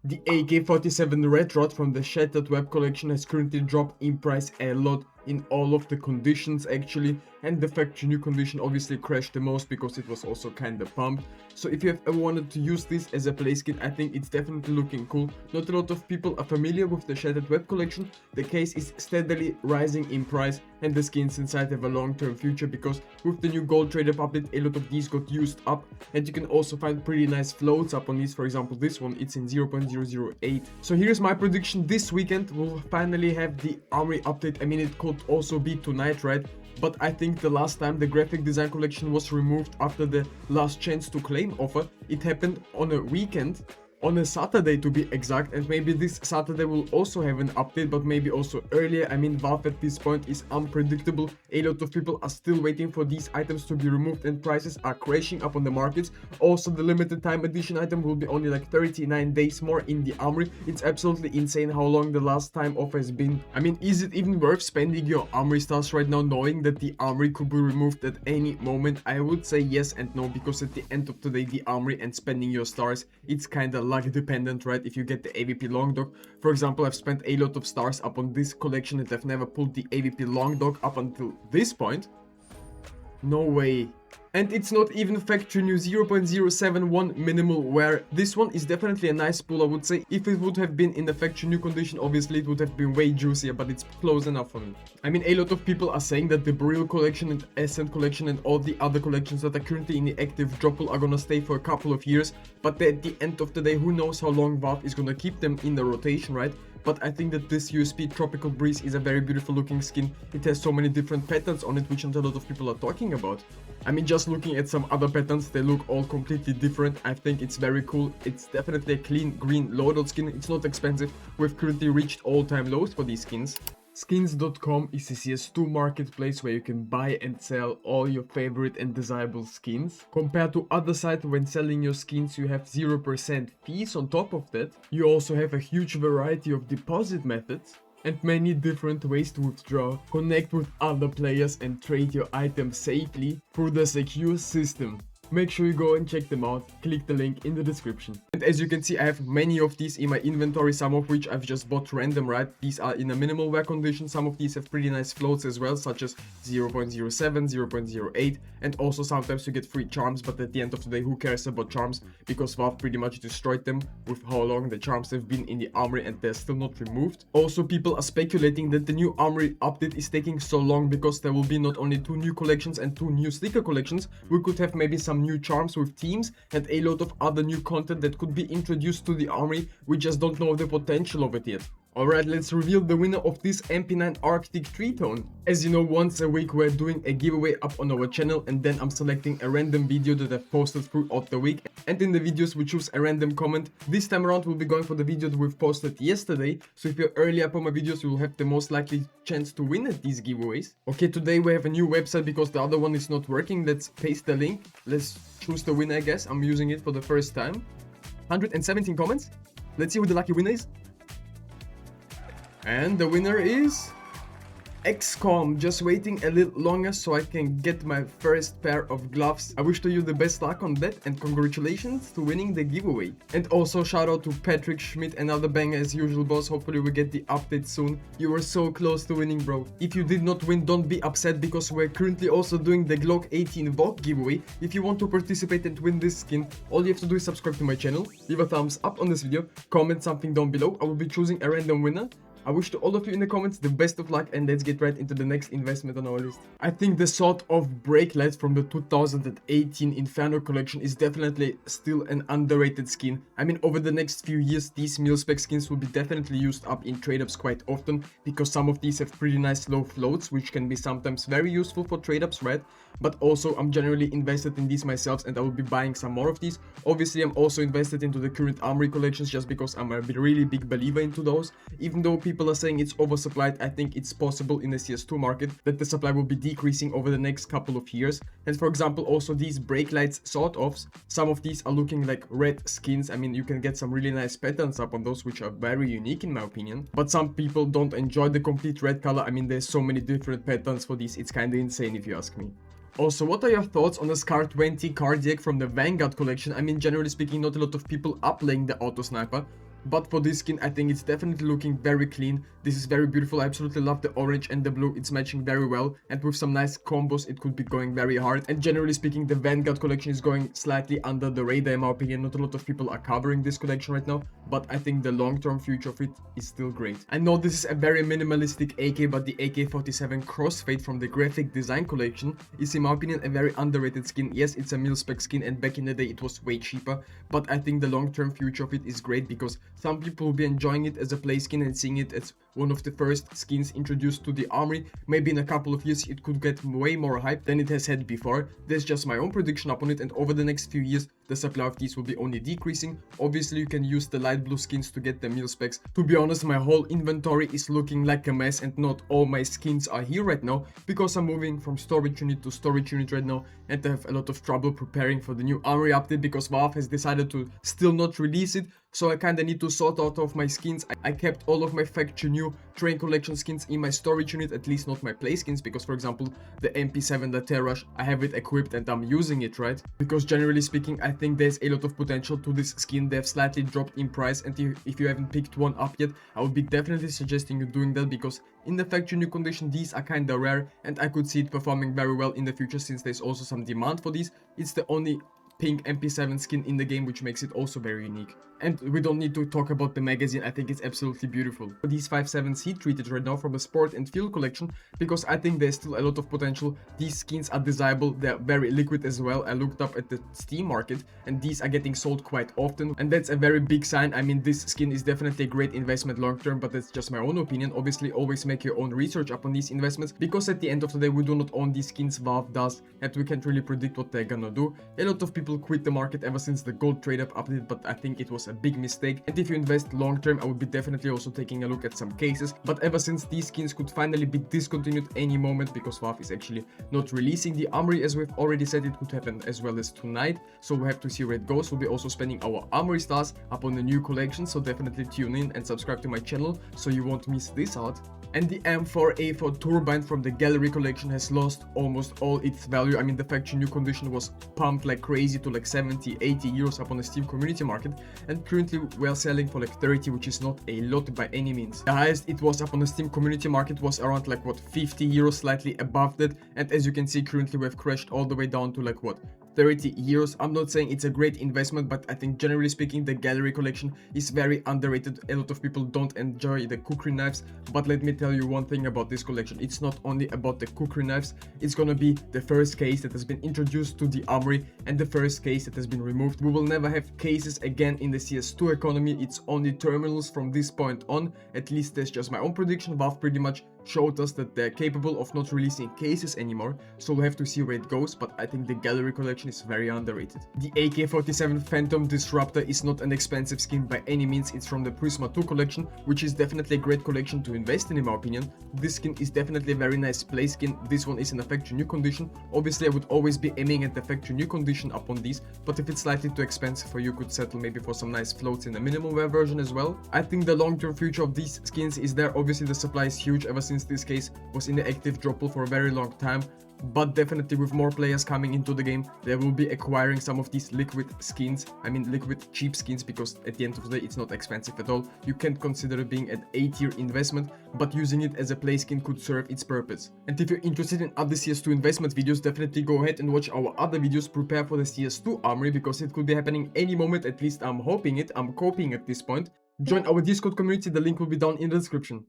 The AK-47 Red Dot from the Shattered Web collection has currently dropped in price a lot in all of the conditions actually, and the factory new condition obviously crashed the most because it was also kinda pumped. So if you have ever wanted to use this as a play skin, I think it's definitely looking cool. Not a lot of people are familiar with the Shattered Web collection. The case is steadily rising in price and the skins inside have a long-term future because with the new gold trade-up update, a lot of these got used up, and you can also find pretty nice floats up on these. For example, this one, it's in 0.008. So here's my prediction: this weekend we'll finally have the armory update. I mean, it could also be tonight, right? But I think the last time the graphic design collection was removed after the last chance to claim offer, it happened on a weekend, on a Saturday to be exact, and maybe this Saturday will also have an update, but maybe also earlier. I mean, Valve at this point is unpredictable. A lot of people are still waiting for these items to be removed and prices are crashing up on the markets. Also, the limited time edition item will be only like 39 days more in the armory. It's absolutely insane how long the last time offer has been. I mean, is it even worth spending your armory stars right now knowing that the armory could be removed at any moment? I would say yes and no, because at the end of the day, the armory and spending your stars, it's kinda luck dependent, right? If you get the AVP long dog, for example, I've spent a lot of stars up on this collection and I've never pulled the AVP long dog up until this point. No way. And it's not even factory new 0.071 minimal wear. This one is definitely a nice pull, I would say. If it would have been in the factory new condition, obviously it would have been way juicier, but it's close enough for me. I mean, a lot of people are saying that the Burial collection and Ascent collection and all the other collections that are currently in the active drop pool are gonna stay for a couple of years, but at the end of the day, who knows how long Valve is gonna keep them in the rotation, right? But I think that this USP Tropical Breeze is a very beautiful looking skin. It has so many different patterns on it, which not a lot of people are talking about. I mean, just looking at some other patterns, they look all completely different. I think it's very cool. It's definitely a clean green loadout skin. It's not expensive. We've currently reached all-time lows for these skins. Skins.com is a CS2 marketplace where you can buy and sell all your favorite and desirable skins. Compared to other sites, when selling your skins, you have 0% fees. On top of that, you also have a huge variety of deposit methods and many different ways to withdraw, connect with other players and trade your items safely through the secure system. Make sure you go and check them out. Click the link in the description. And as you can see, I have many of these in my inventory, some of which I've just bought random, right? These are in a minimal wear condition. Some of these have pretty nice floats as well, such as 0.07, 0.08, and also sometimes you get free charms, but at the end of the day, who cares about charms? Because Valve pretty much destroyed them with how long the charms have been in the armory and they're still not removed. Also, people are speculating that the new armory update is taking so long because there will be not only 2 new collections and 2 new sticker collections. We could have maybe some new charms with teams and a lot of other new content that could be introduced to the armory. We just don't know the potential of it yet. Alright, let's reveal the winner of this MP9 Arctic Tree Tone. As you know, once a week we're doing a giveaway up on our channel, and then I'm selecting a random video that I've posted throughout the week, and in the videos we choose a random comment. This time around we'll be going for the video that we've posted yesterday, so if you're early up on my videos, you will have the most likely chance to win at these giveaways. Okay, today we have a new website because the other one is not working. Let's paste the link. Let's choose the winner, I guess. I'm using it for the first time. 117 comments. Let's see who the lucky winner is. And the winner is XCOM. Just waiting a little longer so I can get my first pair of gloves. I wish to you the best luck on that and congratulations to winning the giveaway. And also shout out to Patrick Schmidt, another banger as usual, boss. Hopefully we get the update soon. You were so close to winning, bro. If you did not win, don't be upset because we're currently also doing the Glock 18 VOG giveaway. If you want to participate and win this skin, all you have to do is subscribe to my channel, leave a thumbs up on this video, comment something down below. I will be choosing a random winner. I wish to all of you in the comments the best of luck, and let's get right into the next investment on our list. I think the sort of brake lights from the 2018 Inferno collection is definitely still an underrated skin. I mean, over the next few years, these mil-spec skins will be definitely used up in trade-ups quite often because some of these have pretty nice low floats, which can be sometimes very useful for trade-ups, right? But also, I'm generally invested in these myself and I will be buying some more of these. Obviously, I'm also invested into the current armory collections just because I'm a really big believer into those. Even though people are saying it's oversupplied, I think it's possible in the CS2 market that the supply will be decreasing over the next couple of years. And for example, also these brake lights sort-offs, some of these are looking like red skins. I mean, you can get some really nice patterns up on those, which are very unique in my opinion. But some people don't enjoy the complete red color. I mean, there's so many different patterns for these. It's kind of insane if you ask me. Also, what are your thoughts on the Scar 20 Cardiac from the Vanguard collection? I mean, generally speaking, not a lot of people are playing the Auto Sniper. But for this skin, I think it's definitely looking very clean. This is very beautiful. I absolutely love the orange and the blue. It's matching very well. And with some nice combos, it could be going very hard. And generally speaking, the Vanguard collection is going slightly under the radar in my opinion. Not a lot of people are covering this collection right now, but I think the long-term future of it is still great. I know this is a very minimalistic AK, but the AK-47 Crossfade from the graphic design collection is in my opinion a very underrated skin. Yes, it's a mil-spec skin and back in the day it was way cheaper, but I think the long-term future of it is great because some people will be enjoying it as a play skin and seeing it as one of the first skins introduced to the armory. Maybe in a couple of years it could get way more hype than it has had before. That's just my own prediction upon it, and over the next few years the supply of these will be only decreasing. Obviously you can use the light blue skins to get the mil specs. To be honest, my whole inventory is looking like a mess and not all my skins are here right now because I'm moving from storage unit to storage unit right now, and I have a lot of trouble preparing for the new armory update because Valve has decided to still not release it. So I kinda need to sort out of my skins. I kept all of my Faction New Train Collection skins in my storage unit, at least not my play skins, because for example the MP7, the Terrush, I have it equipped and I'm using it, right? Because generally speaking, I think there's a lot of potential to this skin. They've slightly dropped in price, and if you haven't picked one up yet, I would be definitely suggesting you doing that because in the Faction New condition these are kinda rare, and I could see it performing very well in the future since there's also some demand for these. It's the only pink MP7 skin in the game, which makes it also very unique. And we don't need to talk about the magazine, I think it's absolutely beautiful. These 5.7 heat treated right now from the Sport and Field collection because I think there's still a lot of potential. These skins are desirable, they're very liquid as well. I looked up at the Steam market and these are getting sold quite often, and that's a very big sign. I mean, this skin is definitely a great investment long term, but that's just my own opinion. Obviously always make your own research upon these investments because at the end of the day we do not own these skins, Valve does, and we can't really predict what they're gonna do. A lot of people quit the market ever since the gold trade up update, but I think it was a big mistake. And if you invest long term, I would be definitely also taking a look at some cases. But ever since these skins could finally be discontinued any moment because Valve is actually not releasing the armory, as we've already said, it could happen as well as tonight, so we have to see where it goes. We'll be also spending our armory stars upon the new collection, so definitely tune in and subscribe to my channel so you won't miss this out. And the M4A4 Turbine from the Gallery collection has lost almost all its value. I mean, the Faction New condition was pumped like crazy to like 70-80 euros up on the Steam community market, and currently we are selling for like 30, which is not a lot by any means. The highest it was up on the Steam community market was around like what, 50 euros, slightly above that, and as you can see currently we've crashed all the way down to like what, 30 euros. I'm not saying it's a great investment, but I think generally speaking the Gallery collection is very underrated. A lot of people don't enjoy the kukri knives, but let me tell you one thing about this collection. It's not only about the kukri knives, it's gonna be the first case that has been introduced to the armory and the first case that has been removed. We will never have cases again in the CS2 economy. It's only terminals from this point on. At least that's just my own prediction. Valve pretty much showed us that they're capable of not releasing cases anymore, so we'll have to see where it goes, but I think the Gallery collection is very underrated. The AK-47 Phantom Disruptor is not an expensive skin by any means. It's from the Prisma 2 collection, which is definitely a great collection to invest in my opinion. This skin is definitely a very nice play skin. This one is in a Faction New condition. Obviously I would always be aiming at the Faction New condition upon these, but if it's slightly too expensive for you, could settle maybe for some nice floats in the minimum wear version as well. I think the long-term future of these skins is there. Obviously the supply is huge ever since this case was in the active drop pool for a very long time, but definitely with more players coming into the game, they will be acquiring some of these liquid skins. I mean liquid cheap skins, because at the end of the day it's not expensive at all. You can't consider it being an A-tier investment, but using it as a play skin could serve its purpose. And if you're interested in other CS2 investment videos, definitely go ahead and watch our other videos. Prepare for the CS2 armory because it could be happening any moment. At least I'm hoping it. I'm coping at this point. Join our Discord community, the link will be down in the description.